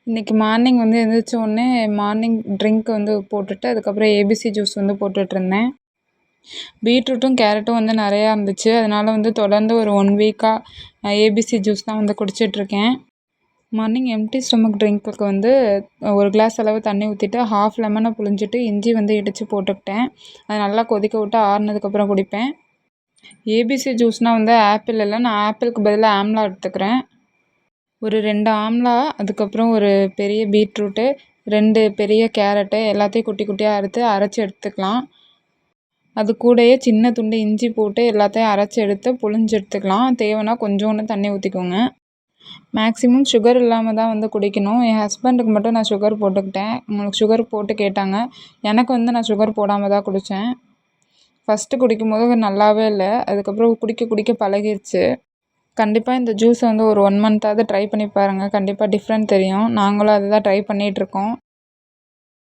இன்றைக்கி மார்னிங் வந்து எந்திரிச்ச உடனே மார்னிங் ட்ரிங்க் வந்து போட்டுட்டு அதுக்கப்புறம் ஏபிசி ஜூஸ் வந்து போட்டுட்ருந்தேன். பீட்ரூட்டும் கேரட்டும் வந்து நிறையா இருந்துச்சு. அதனால் வந்து தொடர்ந்து ஒரு 1 வீக்காக ஏபிசி ஜூஸ் தான் வந்து குடிச்சிட்ருக்கேன். மார்னிங் எம்ப்டி ஸ்டொமக் ட்ரிங்க்குக்கு வந்து ஒரு கிளாஸ் அளவு தண்ணி ஊற்றிட்டு ஹாஃப் லெமனை புழிஞ்சிட்டு இஞ்சி வந்து இடித்து போட்டுக்கிட்டேன். அதை நல்லா கொதிக்க விட்டு ஆறுனதுக்கப்புறம் குடிப்பேன். ஏபிசி ஜூஸ்னால் வந்து ஆப்பிள் இல்லை, நான் ஆப்பிளுக்கு பதிலாக ஆம்லா எடுத்துக்கிறேன். ஒரு 2 ஆம்லா, அதுக்கப்புறம் ஒரு பெரிய பீட்ரூட்டு, 2 பெரிய கேரட்டு எல்லாத்தையும் குட்டி குட்டியாக அரைச்சி எடுத்துக்கலாம். அது கூடயே சின்ன துண்டு இஞ்சி போட்டு எல்லாத்தையும் அரைச்சி எடுத்து புழிஞ்சு எடுத்துக்கலாம். தேவைன்னா கொஞ்சோண்டு தண்ணி ஊற்றிக்கோங்க. மேக்ஸிமம் சுகர் இல்லாமல் தான் வந்து குடிக்கணும். என் ஹஸ்பண்டுக்கு மட்டும் நான் சுகர் போட்டுக்கிட்டேன். உங்களுக்கு சுகர் போட்டு கேட்டாங்க. எனக்கு வந்து நான் சுகர் போடாமல் தான் குடித்தேன். ஃபஸ்ட்டு குடிக்கும்போது நல்லாவே இல்லை, அதுக்கப்புறம் குடிக்க குடிக்க பழகிருச்சு. கண்டிப்பாக இந்த ஜூஸை வந்து ஒரு 1 மந்த்தாவது ட்ரை பண்ணி பாருங்கள். கண்டிப்பாக டிஃப்ரெண்ட் தெரியும். நாங்களும் அதை தான் ட்ரை பண்ணிகிட்ருக்கோம்.